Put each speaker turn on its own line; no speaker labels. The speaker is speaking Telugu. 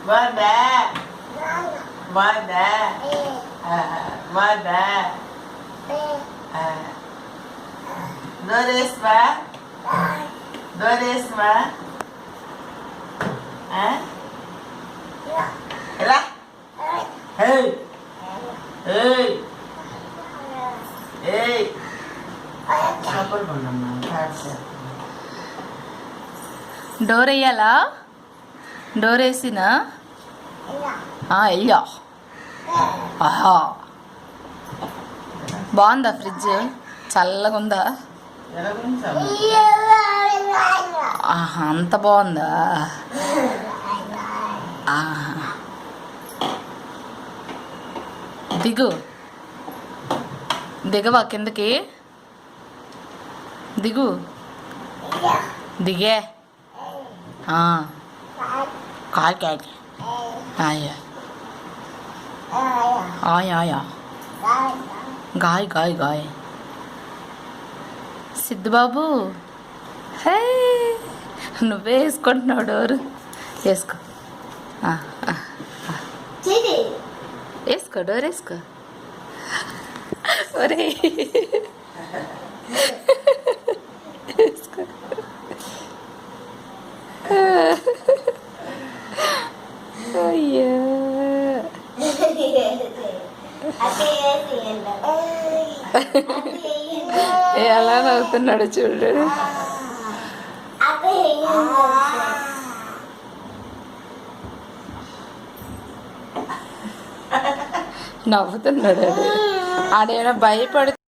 బాగుందా బాగుందా బాగుందా నోరేస్మా నోరేస్మా ఎలా
డోర్ వేయాలా డోర్ వేసినా వెయ్యా ఆహా బాగుందా ఫ్రిడ్జ్ చల్లగా ఉందా ఆహా అంత బాగుందా దిగు దిగవా కిందకి దిగు దిగే కాల్ కాల్ ఆయా ఆయా ఆయా గాయ్ గాయ్ గాయ్ సిద్ధబాబు హే నువ్వే వేసుకుంటున్నావు డోరు వేసుకో వేసుకో డోర్ వేసుకో ఒరే వేసుకో అయ్యా ఎలా నవ్వుతున్నాడు చూడు నవ్వుతున్నాడు ఆడేమైనా భయపడు